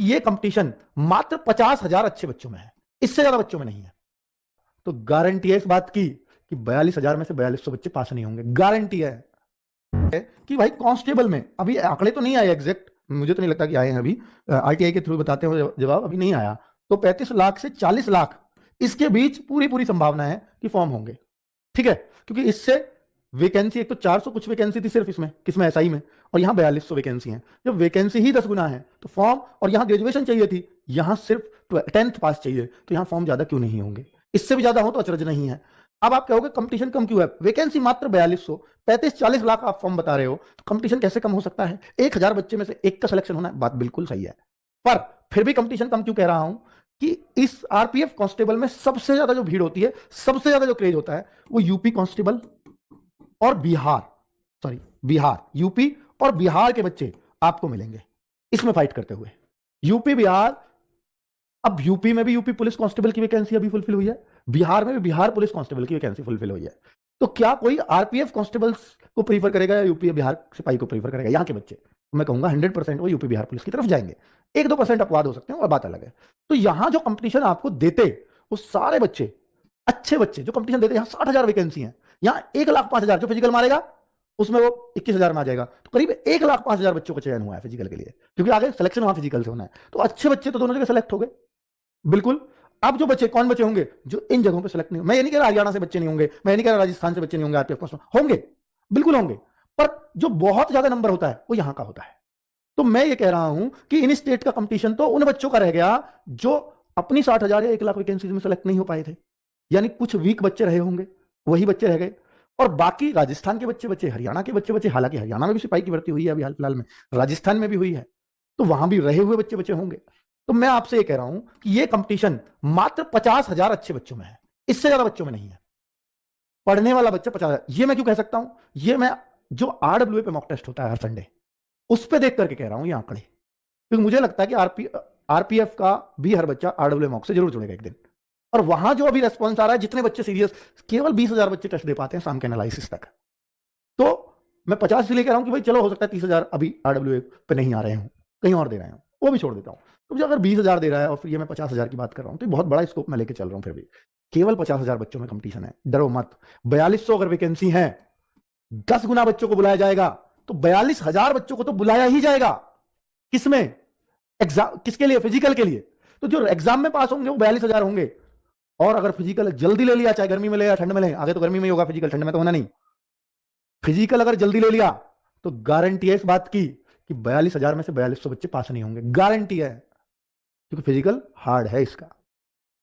कि ये कंपटीशन मात्र 50,000 अच्छे बच्चों में है, इससे ज्यादा बच्चों में नहीं है। तो गारंटी है इस बात की कि 42,000 में से 4200 बच्चे पास नहीं होंगे। गारंटी है कि भाई कांस्टेबल में अभी आंकड़े तो नहीं आए एग्जैक्ट, मुझे तो नहीं लगता कि आए हैं अभी, आरटीआई के थ्रू बताते हुए जवाब अभी नहीं आया। तो 35 लाख से 40 लाख इसके बीच पूरी पूरी संभावना है कि फॉर्म होंगे। ठीक है, क्योंकि इससे वैकेंसी, एक तो 400 कुछ वैकेंसी थी सिर्फ इसमें, किसमें, एसआई में, और यहां 4200 वैकेंसी है। जब वैकेंसी ही 10 गुना है तो फॉर्म, और यहां ग्रेजुएशन चाहिए थी, यहां सिर्फ 10th पास चाहिए, तो यहां फॉर्म ज्यादा क्यों नहीं होंगे? इससे भी ज्यादा हो तो अचरज नहीं है। अब आप कहोगे कंपटीशन कम क्यों है? वैकेंसी मात्र 4200, 35-40 लाख आप फॉर्म बता रहे हो, तो कंपटीशन कैसे कम हो सकता है? 1000 बच्चे में से एक का सिलेक्शन होना है, बात बिल्कुल सही है, पर फिर भी कंपटीशन कम क्यों कह रहा हूं कि इस आरपीएफ कांस्टेबल में सबसे ज्यादा जो भीड़ होती है, सबसे ज्यादा जो क्रेज होता है, वो यूपी कांस्टेबल और बिहार, यूपी और बिहार के बच्चे आपको मिलेंगे इसमें फाइट करते हुए। यूपी बिहार, अब यूपी में भी यूपी पुलिस कांस्टेबल की वैकेंसी अभी फुलफिल हुई है, बिहार में भी बिहार पुलिस कांस्टेबल की वैकेंसी फुलफिल हुई है। तो क्या कोई आरपीएफ कांस्टेबल्स को प्रीफर करेगा या यूपी बिहार सिपाही को प्रीफर करेगा? यहाँ के बच्चे, मैं कहूंगा 100% वो यूपी बिहार पुलिस की तरफ जाएंगे। 1-2% अपवाद हो सकते हैं और बात अलग है। तो यहां जो कंपटीशन आपको देते, वो सारे बच्चे, अच्छे बच्चे जो कंपटीशन देते, यहां 60,000 वैकेंसी है, यहां 1,05,000 जो फिजिकल मारेगा उसमें वो 21,000 में आ जाएगा। तो करीब 1,05,000 बच्चों का चयन हुआ है फिजिकल के लिए, क्योंकि आगे सिलेक्शन वहां फिजिकल से होना है। तो अच्छे बच्चे तो दोनों जगह सेलेक्ट हो गए, बिल्कुल। अब जो बच्चे, कौन बच्चे होंगे जो इन जगहों पे सेलेक्ट नहीं, मैं ये नहीं कह रहा हरियाणा से बच्चे नहीं होंगे, मैं नहीं कह रहा राजस्थान से बच्चे नहीं होंगे, आरपीएफ होंगे, बिल्कुल होंगे, पर जो बहुत ज्यादा नंबर होता है वो यहां का होता है। तो मैं ये कह रहा हूं कि इन स्टेट का कंपटीशन तो उन बच्चों का रह गया जो अपनी 60,000 या 1,00,000 वैकेंसीज में सेलेक्ट नहीं हो पाए थे, यानी कुछ वीक बच्चे रहे होंगे, वही बच्चे रह गए। और बाकी राजस्थान के बच्चे बचे, हरियाणा के बच्चे बचे, हालांकि हरियाणा में भी सिपाही की भर्ती हुई है अभी हाल फिलहाल में, राजस्थान में भी हुई है, तो वहां भी रहे हुए बच्चे बचे होंगे। तो मैं आपसे ये कह रहा हूं कि ये कंपटीशन मात्र 50,000 अच्छे बच्चों में है, इससे ज्यादा बच्चों में नहीं है। पढ़ने वाला बच्चा 50,000, ये मैं क्यों कह सकता हूं? ये मैं जो आरडब्ल्यूए पे मॉक टेस्ट होता है हर संडे, उस पर देख करके कह रहा हूं ये आंकड़े, क्योंकि मुझे लगता है कि आरपीएफ का भी हर बच्चा आरडब्ल्यूए मॉक से जरूर जुड़ेगा एक दिन। और वहां जो अभी रेस्पॉन्स आ रहा है, जितने बच्चे सीरियस, केवल 20,000 बच्चे टेस्ट दे पाते हैं शाम के एनालिसिस तक। तो मैं 50 इसलिए कह रहा हूं कि भाई चलो हो सकता है 30,000 अभी आरडब्ल्यूए पे नहीं आ रहे हूं, कहीं और दे रहे हैं, वो भी छोड़ देता हूं। तो मुझे अगर 20,000 दे रहा है और फिर ये मैं 50,000 की बात कर रहा हूं, तो बहुत बड़ा स्कोप मैं लेके चल रहा हूं। फिर भी केवल 50,000 बच्चों में कंपटीशन है, डरो मत। 4200 अगर वैकेंसी है, 10 गुना बच्चों को बुलाया जाएगा, तो 42,000 बच्चों को तो बुलाया ही जाएगा। किसमें? एग्जाम, किसके लिए? फिजिकल के लिए। तो जो एग्जाम में पास होंगे वो 42,000 होंगे। और अगर फिजिकल जल्दी ले लिया, चाहे गर्मी में ले या ठंड में ले, आगे तो गर्मी में ही होगा फिजिकल, ठंड में तो होना नहीं, फिजिकल अगर जल्दी ले लिया, तो गारंटी है इस बात की कि 42,000 में से 4200 बच्चे पास नहीं होंगे। गारंटी है, क्योंकि फिजिकल हार्ड है इसका।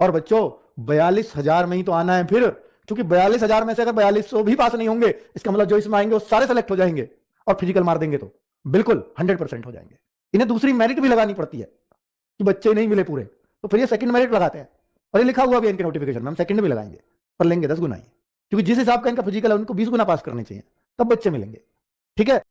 और बच्चों 42,000 में ही तो आना है फिर, क्योंकि 42,000 में से अगर 4200 भी पास नहीं होंगे, इसका मतलब जो इसमें आएंगे वो सारे सेलेक्ट हो जाएंगे, और फिजिकल मार देंगे तो बिल्कुल 100% हो जाएंगे। इन्हें दूसरी मेरिट भी लगानी पड़ती है कि बच्चे नहीं मिले पूरे, तो फिर ये सेकंड मेरिट लगाते हैं, और ये लिखा हुआ भी इनके नोटिफिकेशन में, हम सेकंड भी लगाएंगे, पर लेंगे 10 गुना ही, क्योंकि जिस हिसाब का इनका फिजिकल है उनको 20 गुना पास करने चाहिए, तब बच्चे मिलेंगे। ठीक है।